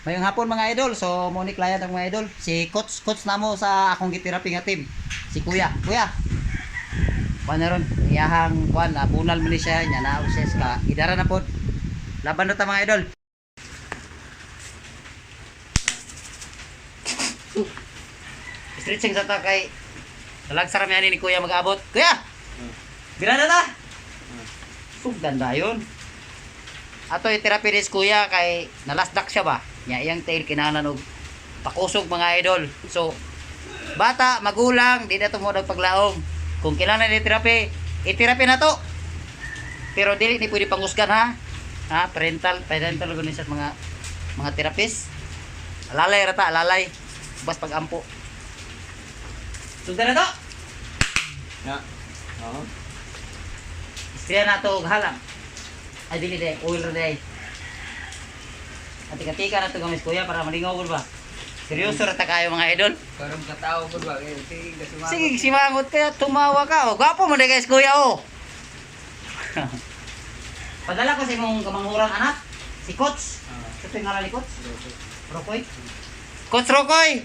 Mayong hapon mga idol. So mo ni client ang mga idol. Si coach namo sa akong giterapi nga team. Si Kuya. Kuya. Kuan ron iyahang kuan bunal man ni siya nya na uses ka. Idara na pod. Laban na ta mga idol. Stretching sa ta kay talag sarami ani ni Kuya mag-abot. Kuya. Bira na ta. Ganda yun. Ato i-therapy ni Kuya kay nalasdak siya ba? Nya iyang tail kinahanglan og pakusog mga idol. So bata, magulang, di na to mo paglaom. Kung kailangan ni therapy, i-therapy na to. Pero dili ni pwede pangusgan ha. Ha, parental gani sa mga therapist. Alalay rata, alalay. Bas pag-ampo. Sugdan na to. Ya. Oo. Istriya na to og halang. Ay dili day, oil ra day. Tika-tika na to gamis Kuya para malingaw ko ba. Seryoso ra ta kayo mga idol. Karong katao ko ba kay sige Sige, simangot kaya tumawa ka. O, gwapo mo na guys, Kuya, o. Padala ko sa imong kamanghuran anak, si Coach. Ito yung ngalan ni Coach? Rokoy? Coach Rokoy!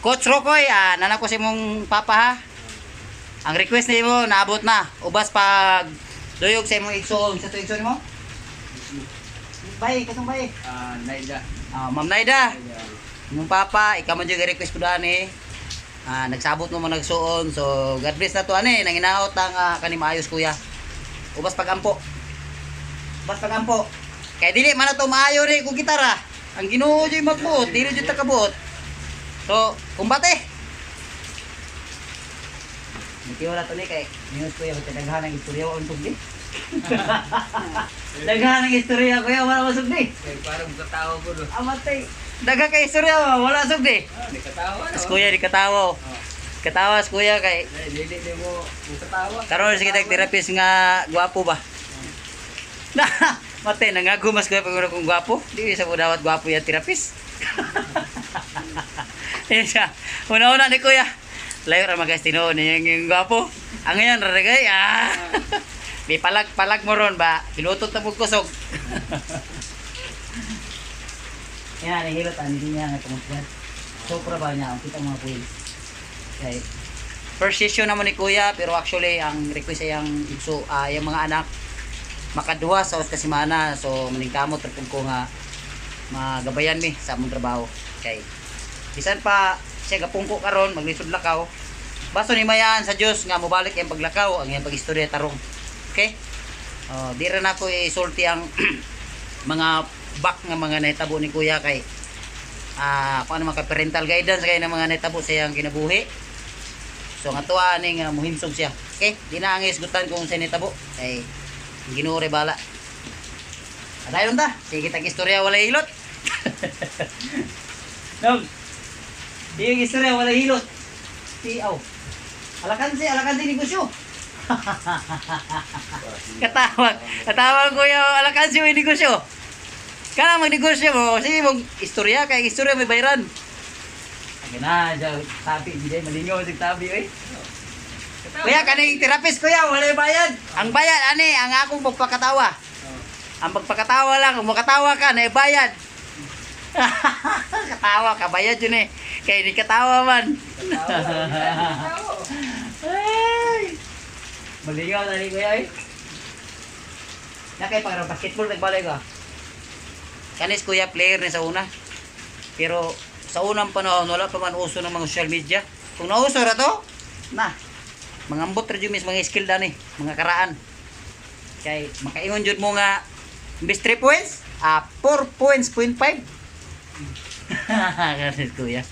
Coach Rokoy, nanak ko sa imong papa ha. Ang request ni mo, naabot na. Ubas pag duyog sa imong igsoon. Sa ito igsoon mo? Bay, katong bay. Naida. Ma'am Naida. Mong papa, ikaw man dyan request ko daan eh. Nagsabot mo man nagsuon. So, God bless na to ani. Nanginaot ang kanimayos Kuya. Ubas pagampo. Ubas pagampo. Kaya dili man na to maayo rin kung gitara. Ang Ginoo dyan magbuot. Dili dyan takabuot. So, kumbate. Nitiyo na to ni kay. Minus Kuya, magkadaghan ng istorya o untog di. Daghan ng istorya Kuya, wala masog di. Kay parang katao ko do. Amatay. Daga kay istorya wala sug di. Di katawa na. As Kuya di katawo. Katawa as Kuya kay Dili mo katawa. karon sige tag therapist nga gwapo ba. Na, mate nangagumas ko pag kung gwapo. Di sa dawat gwapo ya therapist. Isa. Una-una ni Kuya. Layo ra magas tinuod niya yung gwapo. Ang yan raragay Di palag mo ron ba? Pinutot na kusog. Yan, nahilot hindi niya nga tumusgan. Sopra ba niya? Ang kita mga kuya. Okay. First session naman ni Kuya, pero actually, ang request ay yung mga anak, makaduha sa kasimana. So, maningkamot, trapong ko nga, magabayan mi sa among trabaho. Okay. Bisan pa, siya gapungko karon maglisod lakaw. Baso ni mayan sa Dios nga mobalik yung paglakaw, ang iyang pagistorya tarong. Okay? Di rin ako isulti ang mga back nga mga nahitabo ni Kuya kay kung ano mga parental guidance kay ng mga nahitabo sa iyang kinabuhi. So nga tuwa ning muhimsog siya. Okay? Di na ang isgutan kung sa nahitabo kay Ginoo re bala. Adayon ta. Sige tag istorya wala hilot. Dog. Sige istorya wala hilot. Aw. Alakan si negosyo. Katawag Kuya, alakan si negosyo. Kana magnegosyo mo, sige mong istorya kay istorya may bayaran. Ang na, tabi di malingaw sig tabi oy. Kuya kaning therapist Kuya, wala bayad. Ang bayad ani ang akong pagpakatawa. Ang pagpakatawa lang, kung makatawa ka na bayad. Katawa ka bayad yun eh. Kaya di katawa man. Ay. Malingaw na ni Kuya eh. Nakay para basketball nagbalay ka. Kanis Kuya player ni sa una. Pero sa unang panahon wala pa man uso ng mga social media. Kung nauso ra to, na mangambot ra jud mis mga skill dani, mga karaan. Kay makaingon jud mo nga imbes 3 points, 4 points, 0.5. Kanis Kuya.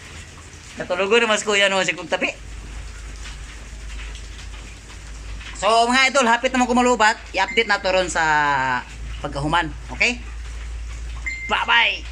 Katulugon naman si Kuya no si kong tabi. So mga idol, hapit naman kumalubat, i-update na to ron sa pagkahuman. Okay? Bye-bye!